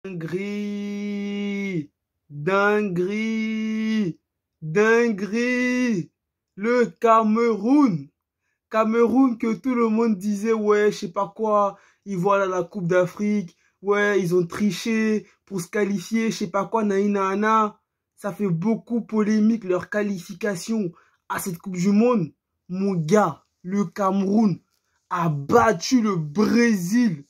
Dinguerie, dinguerie, dinguerie. Le Cameroun. Cameroun que tout le monde disait, ouais, je sais pas quoi, ils vont à la Coupe d'Afrique, ouais, ils ont triché pour se qualifier, je sais pas quoi, naïna. Ça fait beaucoup polémique leur qualification à cette Coupe du Monde. Mon gars, le Cameroun a battu le Brésil.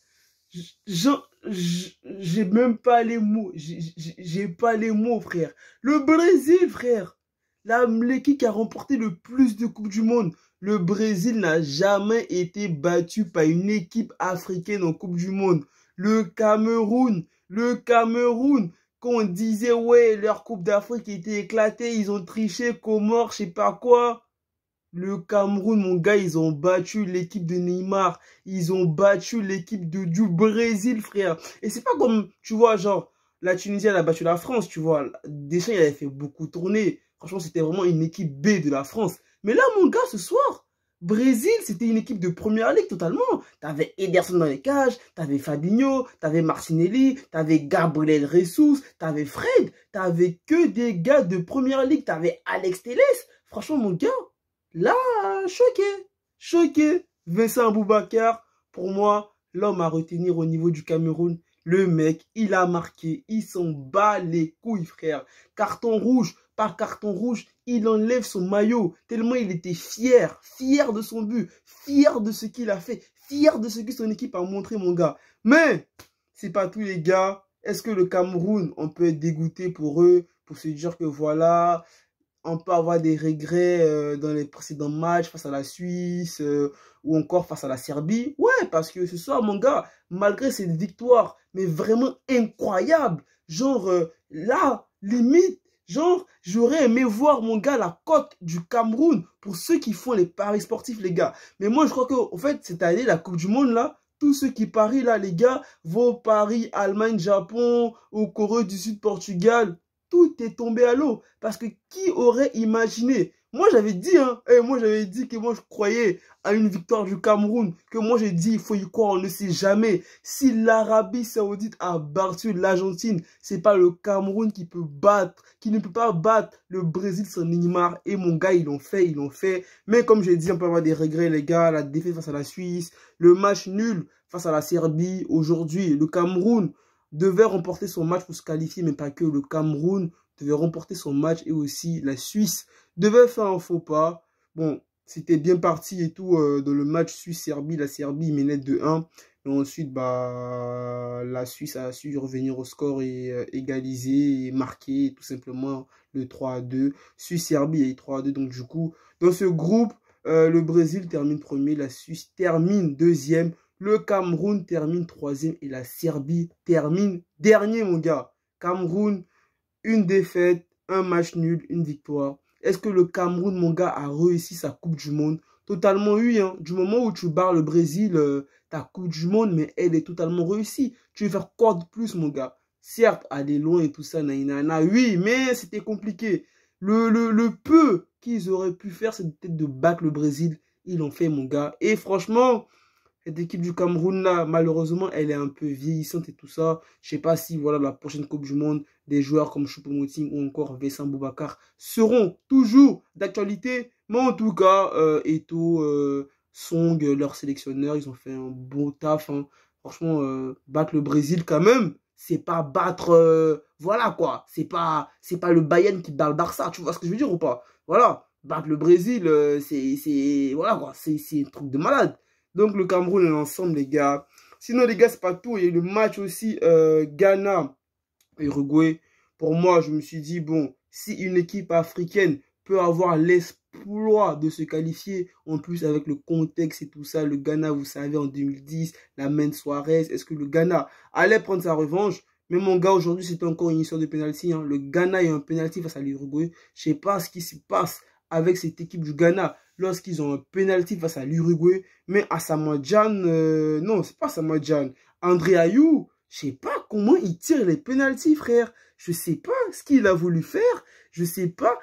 J'ai même pas les mots. J'ai pas les mots, frère. Le Brésil, frère. L'équipe qui a remporté le plus de Coupes du Monde. Le Brésil n'a jamais été battu par une équipe africaine en Coupe du Monde. Le Cameroun, qu'on disait, ouais, leur Coupe d'Afrique était éclatée, ils ont triché, Comores, je sais pas quoi. Le Cameroun, mon gars, ils ont battu l'équipe de Neymar. Ils ont battu l'équipe du Brésil, frère. Et c'est pas comme, tu vois, genre, la Tunisie, elle a battu la France, tu vois. Deschamps, il avait fait beaucoup tourner. Franchement, c'était vraiment une équipe B de la France. Mais là, mon gars, ce soir, Brésil, c'était une équipe de première ligue totalement. T'avais Ederson dans les cages, t'avais Fabinho, t'avais Martinelli, t'avais Gabriel Jesus, t'avais Fred. T'avais que des gars de première ligue. T'avais Alex Telles. Franchement, mon gars, là, choqué, choqué. Vincent Aboubakar, pour moi, l'homme à retenir au niveau du Cameroun. Le mec, il a marqué, il s'en bat les couilles, frère. Carton rouge, par carton rouge, il enlève son maillot. Tellement il était fier, fier de son but, fier de ce qu'il a fait, fier de ce que son équipe a montré, mon gars. Mais, c'est pas tous les gars. Est-ce que le Cameroun, on peut être dégoûté pour eux, pour se dire que voilà, on peut avoir des regrets dans les précédents matchs face à la Suisse ou encore face à la Serbie. Ouais, parce que ce soir, mon gars, malgré cette victoire, mais vraiment incroyable, genre là, limite, genre, j'aurais aimé voir, mon gars, la cote du Cameroun pour ceux qui font les paris sportifs, les gars. Mais moi, je crois que, en fait, cette année, la Coupe du Monde, là, tous ceux qui parient, là, les gars, vos paris Allemagne, Japon ou Corée du Sud, Portugal, tout est tombé à l'eau. Parce que qui aurait imaginé? Moi, j'avais dit, hein, moi, j'avais dit que moi, je croyais à une victoire du Cameroun. Que moi, j'ai dit, il faut y croire, on ne sait jamais. Si l'Arabie Saoudite a battu l'Argentine, c'est pas le Cameroun qui peut battre, qui ne peut pas battre le Brésil sans Neymar. Et mon gars, ils l'ont fait, ils l'ont fait. Mais comme j'ai dit, on peut avoir des regrets, les gars. La défaite face à la Suisse, le match nul face à la Serbie. Aujourd'hui, le Cameroun devait remporter son match pour se qualifier, mais pas que. Le Cameroun devait remporter son match et aussi la Suisse devait faire un faux pas. Bon, c'était bien parti et tout dans le match Suisse-Serbie. La Serbie menait 2-1. Et ensuite, bah, la Suisse a su revenir au score et égaliser et marquer tout simplement le 3-2. Suisse-Serbie a eu 3-2. Donc du coup, dans ce groupe, le Brésil termine premier, la Suisse termine deuxième. Le Cameroun termine troisième et la Serbie termine dernier, mon gars. Cameroun, une défaite, un match nul, une victoire. Est-ce que le Cameroun, mon gars, a réussi sa Coupe du Monde? Totalement oui, hein. Du moment où tu barres le Brésil, ta Coupe du Monde, mais elle est totalement réussie. Tu veux faire quoi de plus, mon gars? Certes, aller loin et tout ça, naïna, oui, mais c'était compliqué. Le peu qu'ils auraient pu faire, c'est peut-être de battre le Brésil. Ils l'ont fait, mon gars. Et franchement, cette équipe du Cameroun, là, malheureusement, elle est un peu vieillissante et tout ça. Je sais pas si, voilà, la prochaine Coupe du Monde, des joueurs comme Choupo-Moting ou encore Vincent Aboubakar seront toujours d'actualité. Mais en tout cas, Eto'o, Song, leurs sélectionneurs, ils ont fait un beau taf. Hein. Franchement, battre le Brésil quand même, c'est pas battre... voilà, quoi. C'est pas le Bayern qui bat le Barça. Tu vois ce que je veux dire ou pas? Voilà. Battre le Brésil, voilà, quoi. C'est un truc de malade. Donc, le Cameroun est l'ensemble, les gars. Sinon, les gars, c'est pas tout. Il y a eu le match aussi Ghana-Uruguay. Pour moi, je me suis dit, bon, si une équipe africaine peut avoir l'exploit de se qualifier, en plus avec le contexte et tout ça, le Ghana, vous savez, en 2010, la main de Suarez, est-ce que le Ghana allait prendre sa revanche? Mais mon gars, aujourd'hui, c'est encore une histoire de penalty. Hein. Le Ghana a un penalty face à l'Uruguay. Je ne sais pas ce qui se passe avec cette équipe du Ghana lorsqu'ils ont un penalty face à l'Uruguay. Mais Asamoah Gyan, non, c'est pas Asamoah Gyan. André Ayew, je sais pas comment il tire les penalties, frère. Je sais pas ce qu'il a voulu faire. Je sais pas.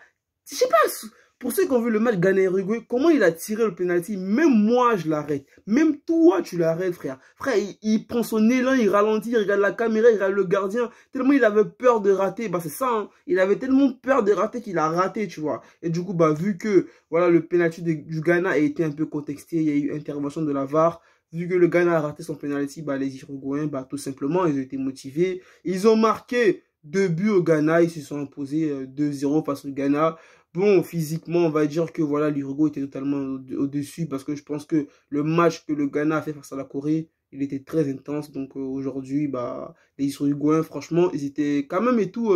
Pour ceux qui ont vu le match Ghana-Uruguay, comment il a tiré le penalty, même moi je l'arrête. Même toi tu l'arrêtes, frère. Frère, il prend son élan, il ralentit, il regarde la caméra, il regarde le gardien. Tellement il avait peur de rater. Bah c'est ça, hein. Il avait tellement peur de rater qu'il a raté, tu vois. Et du coup, bah vu que voilà, le penalty du Ghana a été un peu contexté, il y a eu intervention de la VAR. Vu que le Ghana a raté son penalty, bah les Uruguayens, bah tout simplement, ils ont été motivés. Ils ont marqué 2 buts au Ghana, ils se sont imposés 2-0 face au Ghana. Bon, physiquement, on va dire que voilà, l'Uruguay était totalement au-dessus parce que je pense que le match que le Ghana a fait face à la Corée, il était très intense. Donc aujourd'hui, bah, les Uruguayens, franchement, ils étaient quand même et tout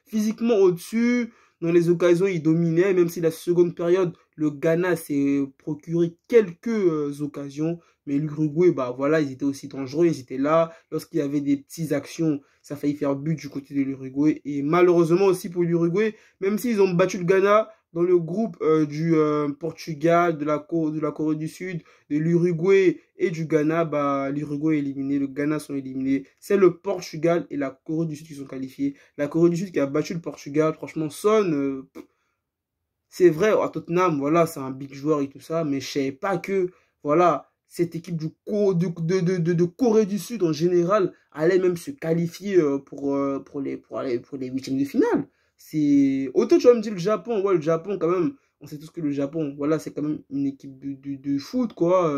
physiquement au-dessus. Dans les occasions, ils dominaient, même si la seconde période, le Ghana s'est procuré quelques occasions. Mais l'Uruguay, bah voilà, ils étaient aussi dangereux, ils étaient là. Lorsqu'il y avait des petites actions, ça a failli faire but du côté de l'Uruguay. Et malheureusement aussi pour l'Uruguay, même s'ils ont battu le Ghana dans le groupe du Portugal, de la Corée du Sud, de l'Uruguay et du Ghana, bah l'Uruguay est éliminé, le Ghana sont éliminés. C'est le Portugal et la Corée du Sud qui sont qualifiés. La Corée du Sud qui a battu le Portugal, franchement, c'est vrai, à Tottenham, voilà, c'est un big joueur et tout ça, mais je ne savais pas que, voilà, cette équipe de Corée du Sud en général allait même se qualifier pour les huitièmes de finale. C'est autant tu vas me dire le Japon, ouais, le Japon quand même, on sait tous que le Japon, voilà, c'est quand même une équipe de foot, quoi,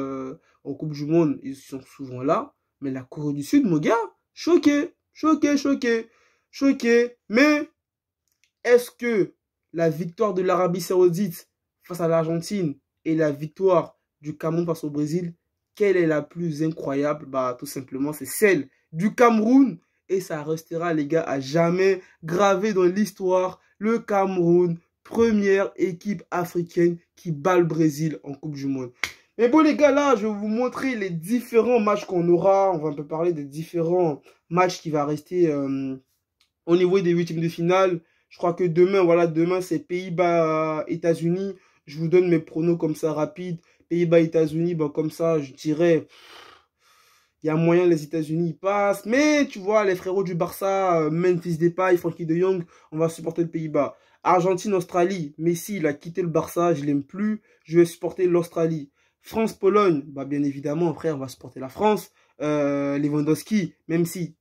en Coupe du Monde, ils sont souvent là, mais la Corée du Sud, mon gars, choqué, choqué, choqué, choqué, mais est-ce que la victoire de l'Arabie Saoudite face à l'Argentine et la victoire du Cameroun face au Brésil, quelle est la plus incroyable? Bah, tout simplement, c'est celle du Cameroun. Et ça restera, les gars, à jamais gravé dans l'histoire. Le Cameroun, première équipe africaine qui bat le Brésil en Coupe du Monde. Mais bon, les gars, là, je vais vous montrer les différents matchs qu'on aura. On va un peu parler des différents matchs qui vont rester au niveau des huitièmes de finale. Je crois que demain, voilà, demain c'est Pays-Bas, États-Unis. Je vous donne mes pronos comme ça rapide. Pays-Bas, États-Unis, bon, comme ça, je dirais, il y a moyen les États-Unis ils passent. Mais tu vois, les frérots du Barça, Memphis Depay, Frankie de Jong, on va supporter le Pays-Bas. Argentine, Australie, Messi, il a quitté le Barça, je l'aime plus. Je vais supporter l'Australie. France, Pologne, bah, bien évidemment, frère, on va supporter la France. Lewandowski, même si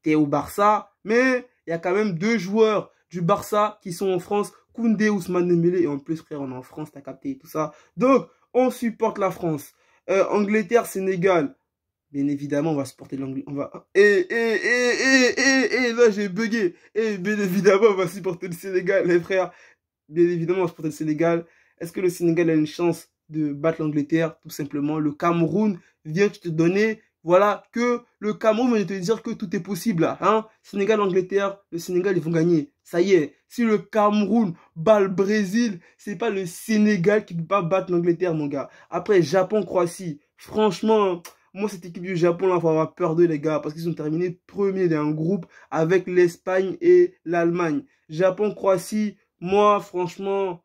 t'es au Barça, mais il y a quand même 2 joueurs du Barça qui sont en France, Koundé, Ousmane Dembélé, et en plus, frère, on est en France, t'as capté tout ça. Donc, on supporte la France. Angleterre, Sénégal, bien évidemment, on va supporter l'Angleterre. On va... là, j'ai bugué. Bien évidemment, on va supporter le Sénégal, les frères. Bien évidemment, on va supporter le Sénégal. Est-ce que le Sénégal a une chance de battre l'Angleterre? Tout simplement, le Cameroun vient te donner, voilà, que le Cameroun vient te dire que tout est possible, là, hein. Sénégal, Angleterre, le Sénégal, ils vont gagner. Ça y est, si le Cameroun bat le Brésil, c'est pas le Sénégal qui ne peut pas battre l'Angleterre, mon gars. Après, Japon, Croatie, franchement, moi, cette équipe du Japon, là, il faut avoir peur d'eux, les gars, parce qu'ils ont terminé premier d'un groupe avec l'Espagne et l'Allemagne. Japon, Croatie, moi, franchement,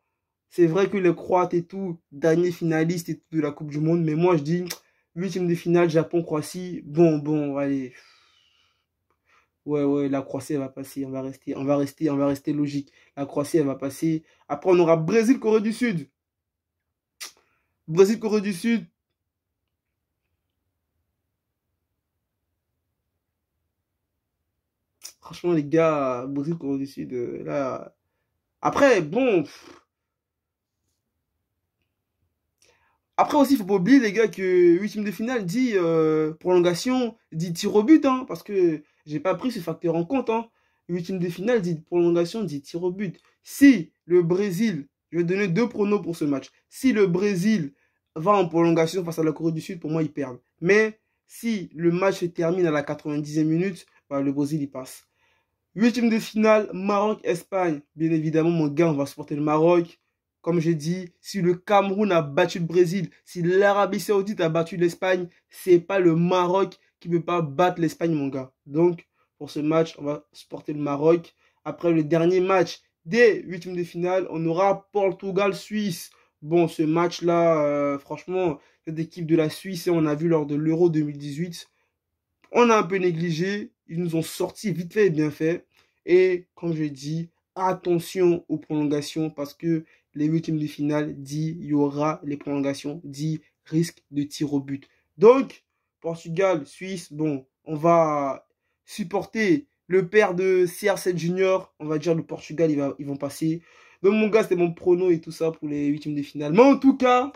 c'est vrai que les Croates et tout, dernier finaliste et tout de la Coupe du Monde, mais moi, je dis, huitième de finale, Japon-Croatie, bon, allez. Ouais, la Croatie, elle va passer, on va rester logique. La Croatie, elle va passer. Après, on aura Brésil-Corée du Sud. Brésil-Corée du Sud. Franchement, les gars, Brésil-Corée du Sud, là. Après, bon. Après aussi, il faut pas oublier, les gars, que huitième de finale dit prolongation, dit tir au but, hein, parce que j'ai pas pris ce facteur en compte. Hein. Huitième de finale dit prolongation, dit tir au but. Si le Brésil, je vais donner 2 pronos pour ce match. Si le Brésil va en prolongation face à la Corée du Sud, pour moi, ils perdent. Mais si le match se termine à la 90e minute, bah, le Brésil, il passe. Huitième de finale, Maroc-Espagne. Bien évidemment, mon gars, on va supporter le Maroc. Comme j'ai dit, si le Cameroun a battu le Brésil, si l'Arabie Saoudite a battu l'Espagne, c'est pas le Maroc qui ne peut pas battre l'Espagne, mon gars. Donc, pour ce match, on va supporter le Maroc. Après le dernier match des huitièmes de finale, on aura Portugal-Suisse. Bon, ce match-là, franchement, cette équipe de la Suisse, on a vu lors de l'Euro 2018, on a un peu négligé. Ils nous ont sorti vite fait et bien fait. Et comme je dis, attention aux prolongations parce que les huitièmes de finale, dit il y aura les prolongations, dit risque de tir au but. Donc, Portugal, Suisse, bon, on va supporter le père de CR7 Junior. On va dire le Portugal, ils vont passer. Donc, mon gars, c'était mon prono et tout ça pour les huitièmes de finale. Mais en tout cas,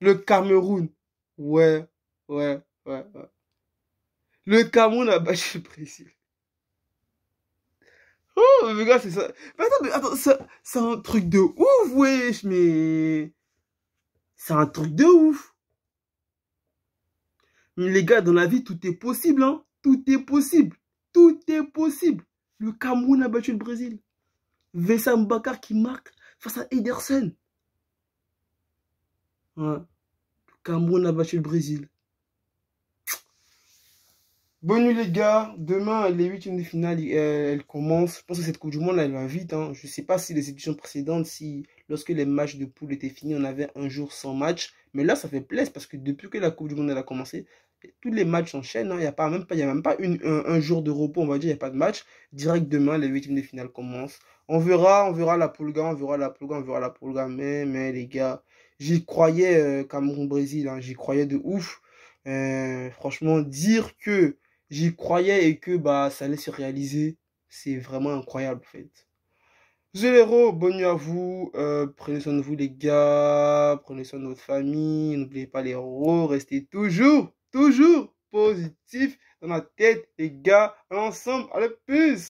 le Cameroun, ouais, ouais, ouais, ouais. Le Cameroun a battu le Brésil. Oh, mais gars, c'est ça. Mais attends, c'est un truc de ouf, wesh, mais... C'est un truc de ouf. Mais les gars, dans la vie, tout est possible, hein. Tout est possible. Tout est possible. Le Cameroun a battu le Brésil. Wissam Bakar qui marque face à Ederson. Ouais. Le Cameroun a battu le Brésil. Bonne nuit les gars, demain les huitièmes de finale elles commencent. Je pense que cette Coupe du Monde elle va vite. Hein. Je ne sais pas si les éditions précédentes, si lorsque les matchs de poule étaient finis, on avait un jour sans match. Mais là ça fait plaisir parce que depuis que la Coupe du Monde elle a commencé, tous les matchs s'enchaînent. Hein. Il n'y a même pas un jour de repos, on va dire, il n'y a pas de match. Direct demain, les huitièmes de finale commencent. On verra la poule on verra la poule on verra la poule mais les gars, j'y croyais Cameroun-Brésil, hein. J'y croyais de ouf. Franchement, dire que j'y croyais et que bah ça allait se réaliser, c'est vraiment incroyable en fait. Zéro, bonne nuit à vous, prenez soin de vous les gars, prenez soin de votre famille, n'oubliez pas les héros, restez toujours positif dans la tête les gars, ensemble, allez plus.